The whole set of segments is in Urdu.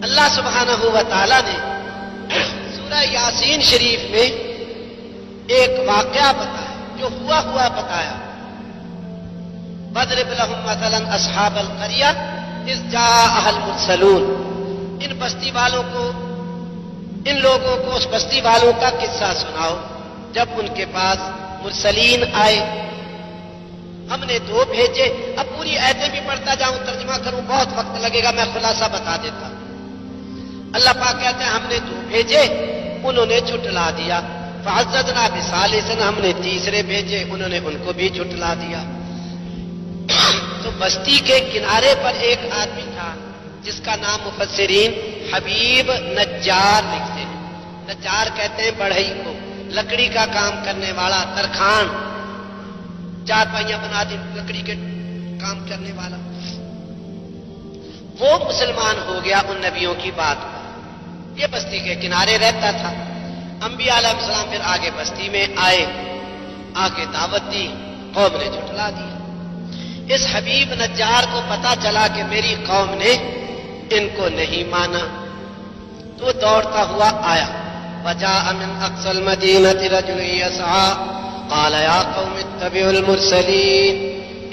اللہ سبحانہ و تعالی نے سورہ یاسین شریف میں ایک واقعہ بتایا، جو ہوا بتایا. وَاضْرِبْ لَهُم مَّثَلًا أَصْحَابَ الْقَرْيَةِ إِذْ جَاءَهَا الْمُرْسَلُونَ. ان بستی والوں کو، ان لوگوں کو اس بستی والوں کا قصہ سناؤ جب ان کے پاس مرسلین آئے. ہم نے دو بھیجے. اب پوری آیتیں بھی پڑھتا جاؤں، ترجمہ کروں، بہت وقت لگے گا، میں خلاصہ بتا دیتا ہوں. اللہ پاک کہتے ہیں ہم نے دو بھیجے، انہوں نے جھٹلا دیا. فعززنا بثالث، ہم نے تیسرے بھیجے، انہوں نے ان کو بھی جھٹلا دیا. تو بستی کے کنارے پر ایک آدمی تھا جس کا نام مفسرین حبیب نجار لکھتے ہیں. نجار کہتے ہیں بڑھئی کو، لکڑی کا کام کرنے والا، ترخان، چار پائیاں بنا دی لکڑی کے کام کرنے والا. وہ مسلمان ہو گیا ان نبیوں کی بات پر. یہ بستی کے کنارے رہتا تھا. انبیاء علیہ السلام پھر آگے بستی میں آئے، آگے دعوت دی، قوم نے جھٹلا دیا. اس حبیب نجار کو پتا چلا کہ میری قوم نے ان کو نہیں مانا، تو دوڑتا ہوا آیا. وجاء من اقصى المدينة رجل يسعى قال يا قوم اتبعوا المرسلين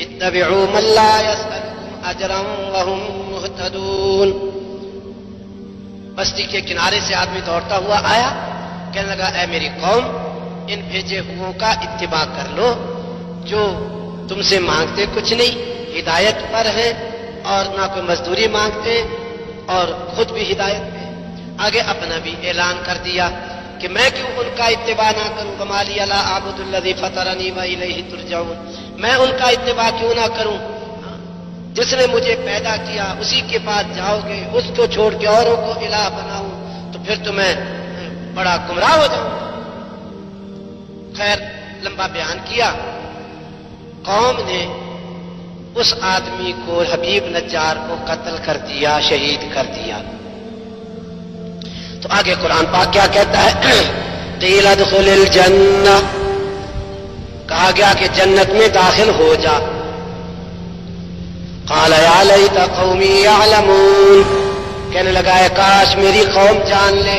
اتبعوا من لا يسألكم اجرا وهم مهتدون. بستی کے کنارے سے آدمی دوڑتا ہوا آیا، کہنے لگا اے میری قوم، ان بھیجے ہوں کا اتباع کر لو جو تم سے مانگتے کچھ نہیں، ہدایت پر ہیں اور نہ کوئی مزدوری مانگتے اور خود بھی ہدایت پہ. آگے اپنا بھی اعلان کر دیا کہ میں کیوں ان کا اتباع نہ کروں. وما لی لا اعبد الذی فطرنی والیہ ترجعون. میں ان کا اتباع کیوں نہ کروں؟ جس نے مجھے پیدا کیا اسی کے پاس جاؤ گے، اس کو چھوڑ کے اوروں کو الہ بناؤں تو پھر تو میں بڑا گمراہ ہو جاؤں. خیر، لمبا بیان کیا. قوم نے اس آدمی کو، حبیب نجار کو قتل کر دیا، شہید کر دیا. تو آگے قرآن پاک کیا کہتا ہے؟ قیل ادخل الجنہ، کہا گیا کہ جنت میں داخل ہو جا. قال یا لیت قومی یعلمون، کہنے لگا ہے کاش میری قوم جان لے.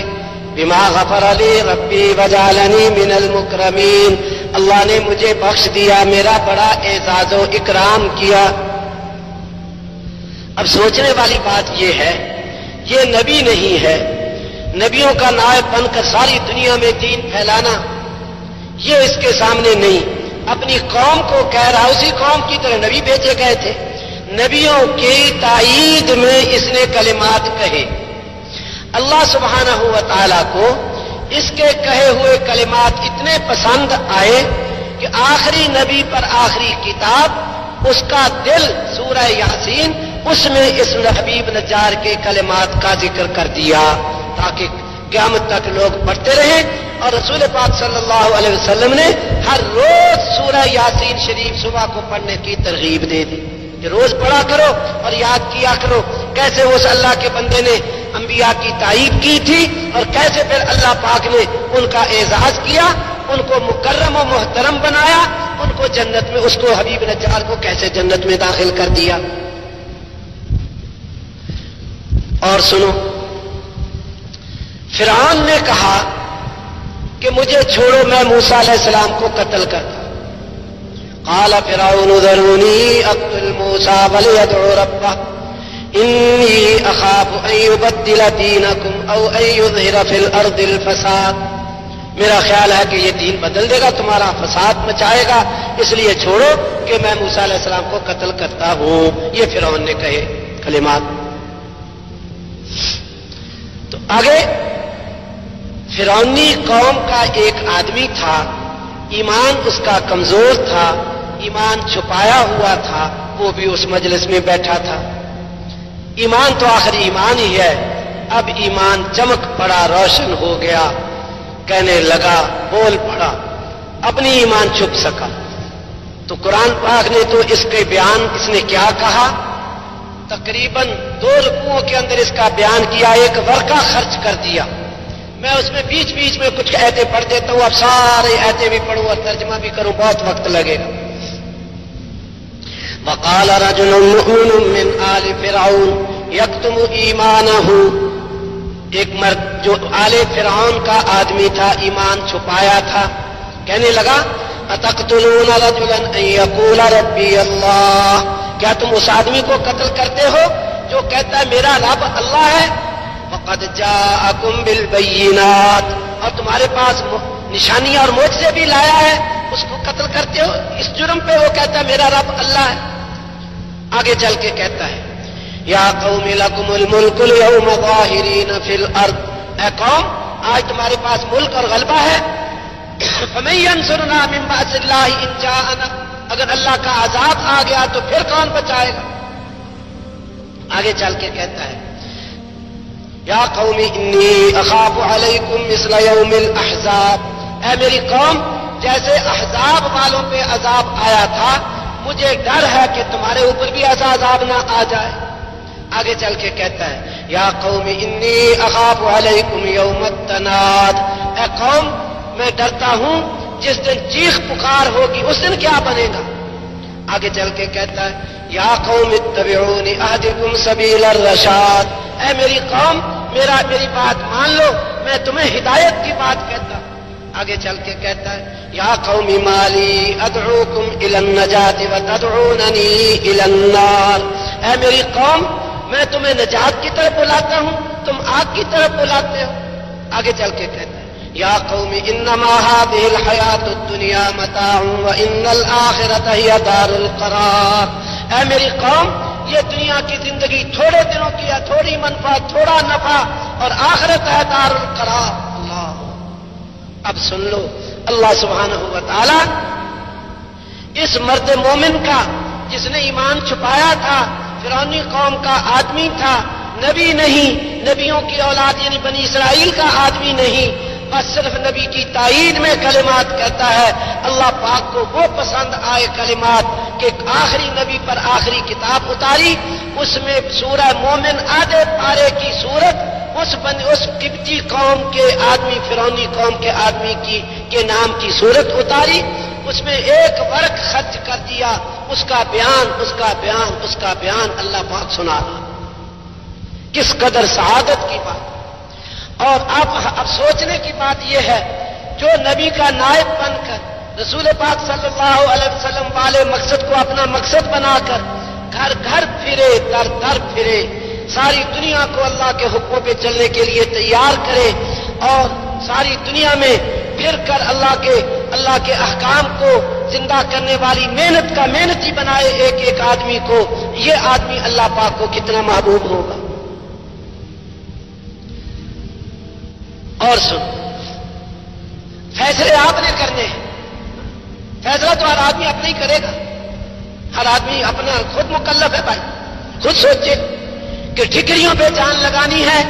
بما غفر لی ربی وجعلنی من المکرمین، اللہ نے مجھے بخش دیا، میرا بڑا اعزاز و اکرام کیا. اب سوچنے والی بات یہ ہے، یہ نبی نہیں ہے. نبیوں کا نائب بن کر ساری دنیا میں دین پھیلانا، یہ اس کے سامنے نہیں. اپنی قوم کو کہہ رہا، اسی قوم کی طرح نبی بھیجے گئے تھے، نبیوں کی تائید میں اس نے کلمات کہے. اللہ سبحانہ و تعالی کو اس کے کہے ہوئے کلمات اتنے پسند آئے کہ آخری نبی پر آخری کتاب، اس کا دل سورہ یاسین، اس میں اس حبیب نجار کے کلمات کا ذکر کر دیا تاکہ قیامت تک لوگ پڑھتے رہیں. اور رسول پاک صلی اللہ علیہ وسلم نے ہر روز سورہ یاسین شریف صبح کو پڑھنے کی ترغیب دے دی کہ روز پڑھا کرو اور یاد کیا کرو کیسے اس اللہ کے بندے نے انبیاء کی تائید کی تھی اور کیسے پھر اللہ پاک نے ان کا اعزاز کیا، ان کو مکرم و محترم بنایا، ان کو جنت میں، اس کو حبیب نجار کو کیسے جنت میں داخل کر دیا. اور سنو، فرعون نے کہا کہ مجھے چھوڑو، میں موسیٰ علیہ السلام کو قتل کرتا. قال فرعون ذرونی اقتل موسیٰ ولیدع ربہ انی اخاف ان یبدل دینکم او ان یظہر فی الارض الفساد. میرا خیال ہے کہ یہ دین بدل دے گا، تمہارا فساد مچائے گا، اس لیے چھوڑو کہ میں موسیٰ علیہ السلام کو قتل کرتا ہوں. یہ فرعون نے کہے کلمات. تو آگے فرعونی قوم کا ایک آدمی تھا، ایمان اس کا کمزور تھا، ایمان چھپایا ہوا تھا، وہ بھی اس مجلس میں بیٹھا تھا. ایمان تو آخر ایمان ہی ہے. اب ایمان چمک پڑا، روشن ہو گیا، کہنے لگا، بول پڑا، اپنی ایمان چھپ سکا. تو قرآن پاک نے تو اس کے بیان، اس نے کیا کہا، تقریباً 2 رکوعوں کے اندر اس کا بیان کیا، ایک ورقہ خرچ کر دیا. میں اس میں بیچ بیچ میں کچھ آیتیں پڑھ دیتا ہوں، اب سارے آیتیں بھی پڑھوں اور ترجمہ بھی کروں، بہت وقت لگے گا. وقال رجل مؤمن من آل فرعون يكتم إيمانه ایک مرد جو آلے فرعون کا آدمی تھا، ایمان چھپایا تھا، کہنے لگا اتقتلون رجلا ان یقول ربی اللہ، کیا تم اس آدمی کو قتل کرتے ہو جو کہتا ہے میرا رب اللہ ہے؟ وقد جاءکم بالبینات، اور تمہارے پاس نشانیاں اور معجزے بھی لایا ہے، اس کو قتل کرتے ہو اس جرم پہ وہ کہتا ہے میرا رب اللہ ہے۔ آگے چل کے کہتا ہے یا قوم لکم الملک اليوم ظاہرین فی الارض، اے قوم آج تمہارے پاس ملک اور غلبہ ہے، فمن ینصرنا من بأس اللہ ان جاءنا، اگر اللہ کا عذاب آ گیا تو پھر کون بچائے گا؟ آگے چل کے کہتا ہے یا قوم انی اخاف علیکم مثل یوم الاحزاب، اے میری قوم جیسے احزاب والوں پہ عذاب آیا تھا مجھے ڈر ہے کہ تمہارے اوپر بھی ایسا عذاب نہ آ جائے۔ آگے چل کے کہتا ہے یا قوم انی اخاف علیکم یوم التناد، اے قوم میں ڈرتا ہوں جس دن چیخ پکار ہوگی، اس دن کیا بنے گا؟ آگے چل کے کہتا ہے یا قوم اتبعونی اہدکم سبیل الرشاد، اے میری قوم میری بات مان لو، میں تمہیں ہدایت کی بات کہتا ہوں۔ آگے چل کے کہتا ہے یا قوم مالی ادعوکم الی النجات وتدعوننی الی النار، اے میری قوم میں تمہیں نجات کی طرف بلاتا ہوں، تم آگ کی طرف بلاتے ہو۔ آگے چل کے کہتا ہے یا قوم انما هذه الحیات الدنیا متاع وان الاخرۃ ہی دار القرار، اے میری قوم یہ دنیا کی زندگی تھوڑے دنوں کی ہے، تھوڑی منفعت، تھوڑا نفع، اور آخرت ہے دار القرار۔ اللہ، اب سن لو اللہ سبحانہ و تعالی اس مرد مومن کا جس نے ایمان چھپایا تھا، فرعونی قوم کا آدمی تھا، نبی نہیں، نبیوں کی اولاد یعنی بنی اسرائیل کا آدمی نہیں، بس صرف نبی کی تائید میں کلمات کہتا ہے۔ اللہ پاک کو وہ پسند آئے کلمات کہ آخری نبی پر آخری کتاب اتاری، اس میں سورہ مومن آدھے پارے کی سورت اس قبطی قوم کے آدمی، فرعونی قوم کے آدمی کے نام کی سورت اتاری، اس میں ایک ورق خرچ کر دیا، اس کا بیان اللہ پاک سنا رہا۔ کس قدر سعادت کی بات۔ اور اب سوچنے کی بات یہ ہے جو نبی کا نائب بن کر رسول پاک صلی اللہ علیہ وسلم والے مقصد کو اپنا مقصد بنا کر گھر گھر پھرے، در در پھرے، ساری دنیا کو اللہ کے حکموں پہ چلنے کے لیے تیار کرے، اور ساری دنیا میں پھر کر اللہ کے احکام کو زندہ کرنے والی محنت کا محنتی بنائے ایک ایک آدمی کو، یہ آدمی اللہ پاک کو کتنا محبوب ہوگا۔ اور سن، فیصلے آپ نے کرنے ہیں، فیصلہ تو ہر آدمی اپنا ہی کرے گا، ہر آدمی اپنا خود مکلف ہے۔ بھائی خود سوچے کہ ٹھکریوں پہ جان لگانی ہے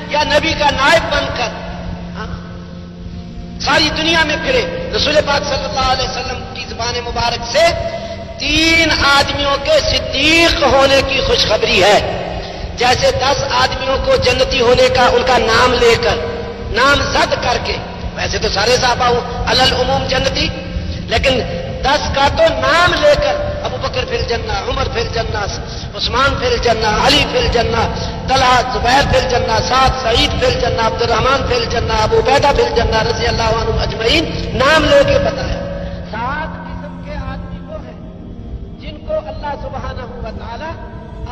یا نبی کا نائب بن کر ساری دنیا میں پھرے۔ رسول پاک صلی اللہ علیہ وسلم کی زبان مبارک سے 3 آدمیوں کے صدیق ہونے کی خوشخبری ہے، جیسے 10 آدمیوں کو جنتی ہونے کا ان کا نام لے کر، نام زد کر کے، ویسے تو سارے صحابہ علی العموم جنتی، لیکن 10 کا تو نام لے کر، ابو بکر فی الجنہ، عمر فی الجنہ، عثمان فی الجنہ، علی فی الجنہ، طلحہ زبیر فی الجنہ، سعد سعید فی الجنہ، عبد الرحمن فی الجنہ، ابو عبیدہ فی الجنہ رضی اللہ عنہم اجمعین، نام لے کے بتایا۔ 7 قسم کے آدمی وہ ہیں جن کو اللہ سبحانہ و تعالی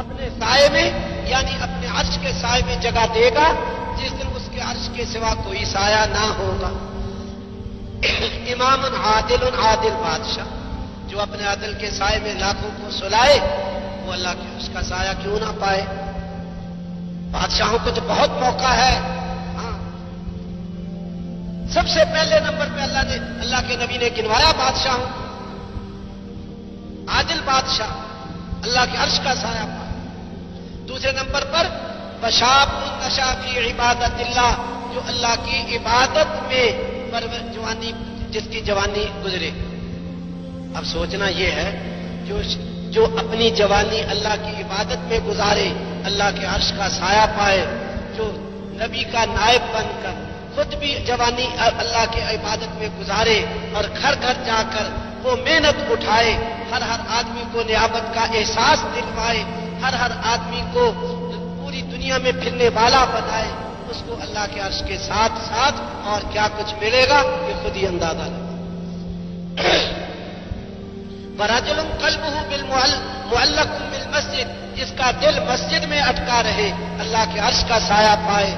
اپنے سائے میں یعنی اپنے عرش کے سائے میں جگہ دے گا، جس دن اس کے عرش کے سوا کوئی سایہ نہ ہوگا۔ امام عادل بادشاہ جو اپنے عدل کے سائے میں لاکھوں کو سلائے، وہ اللہ کے اس کا سایہ کیوں نہ پائے؟ بادشاہوں کو تو بہت موقع ہے۔ سب سے پہلے نمبر پہ اللہ کے نبی نے گنوایا بادشاہوں، عادل بادشاہ اللہ کے عرش کا سایہ پائے۔ دوسرے نمبر پر بشاب نشا فی عبادت اللہ، جو اللہ کی عبادت میں جوانی، جس کی جوانی گزرے۔ اب سوچنا یہ ہے جو اپنی جوانی اللہ کی عبادت میں گزارے، اللہ کے عرش کا سایہ پائے، جو نبی کا نائب بن کر خود بھی جوانی اللہ کی عبادت میں گزارے، اور گھر گھر جا کر وہ محنت اٹھائے، ہر آدمی کو نیابت کا احساس دلوائے، ہر آدمی کو پوری دنیا میں پھرنے والا بنائے، اس کو اللہ کے عرش کے ساتھ ساتھ اور کیا کچھ ملے گا یہ خود ہی اندازہ لگا۔ وَرَجُلٌ قَلْبُهُ مُعَلَّقٌ بِالْمَسْجِدِ، جس کا دل مسجد میں اٹکا رہے اللہ کے عرش کا سایہ پائے،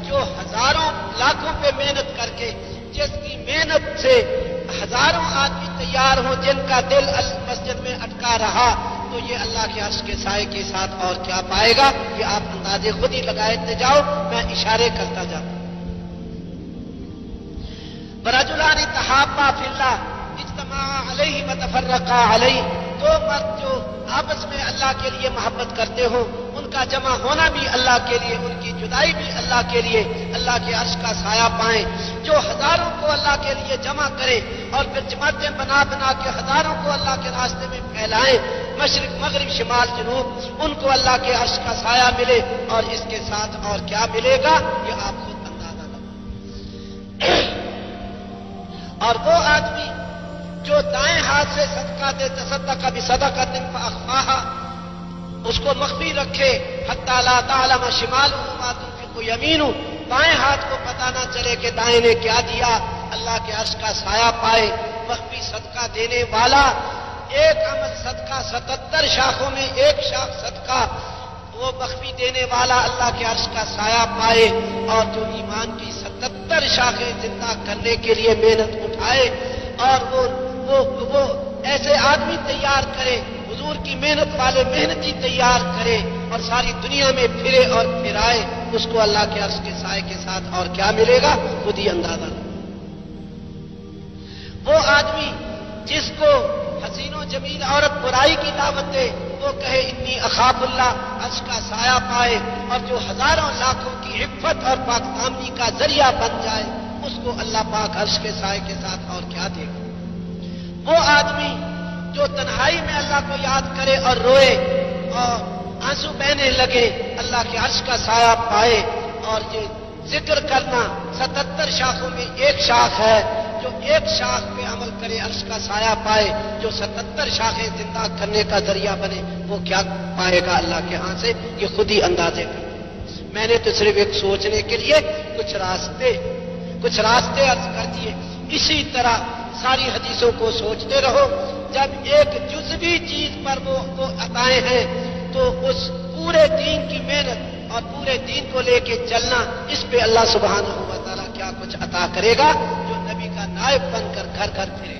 جو ہزاروں لاکھوں پہ محنت کر کے، جس کی محنت سے ہزاروں آدمی تیار ہوں جن کا دل مسجد میں اٹکا رہا، تو یہ اللہ کے عرش کے سائے کے ساتھ اور کیا پائے گا یہ آپ اندازے خود ہی لگاتے جاؤ، میں اشارے کرتا جاؤں۔ وَرَجُلَانِ تَحَابَّا فِي اللَّهِ اجتمعا علیہ وتفرقا علیہ، دو مرد جو آپس میں اللہ کے لیے محبت کرتے ہوں، ان کا جمع ہونا بھی اللہ کے لیے، ان کی جدائی بھی اللہ کے لیے، اللہ کے عرش کا سایہ پائیں۔ جو ہزاروں کو اللہ کے لیے جمع کرے اور پھر جماعتیں بنا بنا کے ہزاروں کو اللہ کے راستے میں پھیلائیں، مشرق مغرب شمال جنوب، ان کو اللہ کے عرش کا سایہ ملے، اور اس کے ساتھ اور کیا ملے گا یہ آپ خود اندازہ لگائیں۔ اور وہ آدمی جو دائیں ہاتھ سے صدقہ دے، تصدق بصدقۃ فاخفاها، اس کو مخفی رکھے، حتی لا تعلم شمالہ ما تنفق یمینہ، بائیں ہاتھ کو پتہ نہ چلے کہ دائیں نے کیا دیا، اللہ کے عرش کا سایہ پائے۔ مخفی صدقہ دینے والا، ایک عمل صدقہ 77 شاخوں میں ایک شاخ صدقہ، وہ مخفی دینے والا اللہ کے عرش کا سایہ پائے، اور جو ایمان کی 77 شاخیں زندہ کرنے کے لیے محنت اٹھائے، اور وہ ایسے آدمی تیار کرے، حضور کی محنت والے محنتی تیار کرے، اور ساری دنیا میں پھرے اور پھرائے، اس کو اللہ کے عرش کے سائے کے ساتھ اور کیا ملے گا خود ہی اندازہ لگا۔ وہ آدمی جس کو حسین و جمیل عورت برائی کی دعوت دے، وہ کہے انی اخاف اللہ، عرش کا سایہ پائے، اور جو ہزاروں لاکھوں کی عفت اور پاک دامنی کا ذریعہ بن جائے، اس کو اللہ پاک عرش کے سائے کے ساتھ اور کیا دے گا۔ وہ آدمی جو تنہائی میں اللہ کو یاد کرے اور روئے اور آنسو بہنے لگے، اللہ کے عرش کا سایہ پائے، اور یہ ذکر کرنا 77 شاخوں میں ایک شاخ ہے، جو ایک شاخ پہ عمل کرے عرش کا سایہ پائے، جو 77 شاخیں زندہ کرنے کا ذریعہ بنے، وہ کیا پائے گا اللہ کے ہاں سے یہ خود ہی اندازے کر۔ میں نے تو صرف ایک سوچنے کے لیے کچھ راستے عرض کر دیے۔ اسی طرح ساری حدیثوں کو سوچتے رہو، جب ایک جزوی چیز پر وہ عطائیں ہیں، تو اس پورے دین کی محنت اور پورے دین کو لے کے چلنا، اس پہ اللہ سبحانہ و تعالیٰ کیا کچھ عطا کرے گا، جو نبی کا نائب بن کر گھر گھر پھرے۔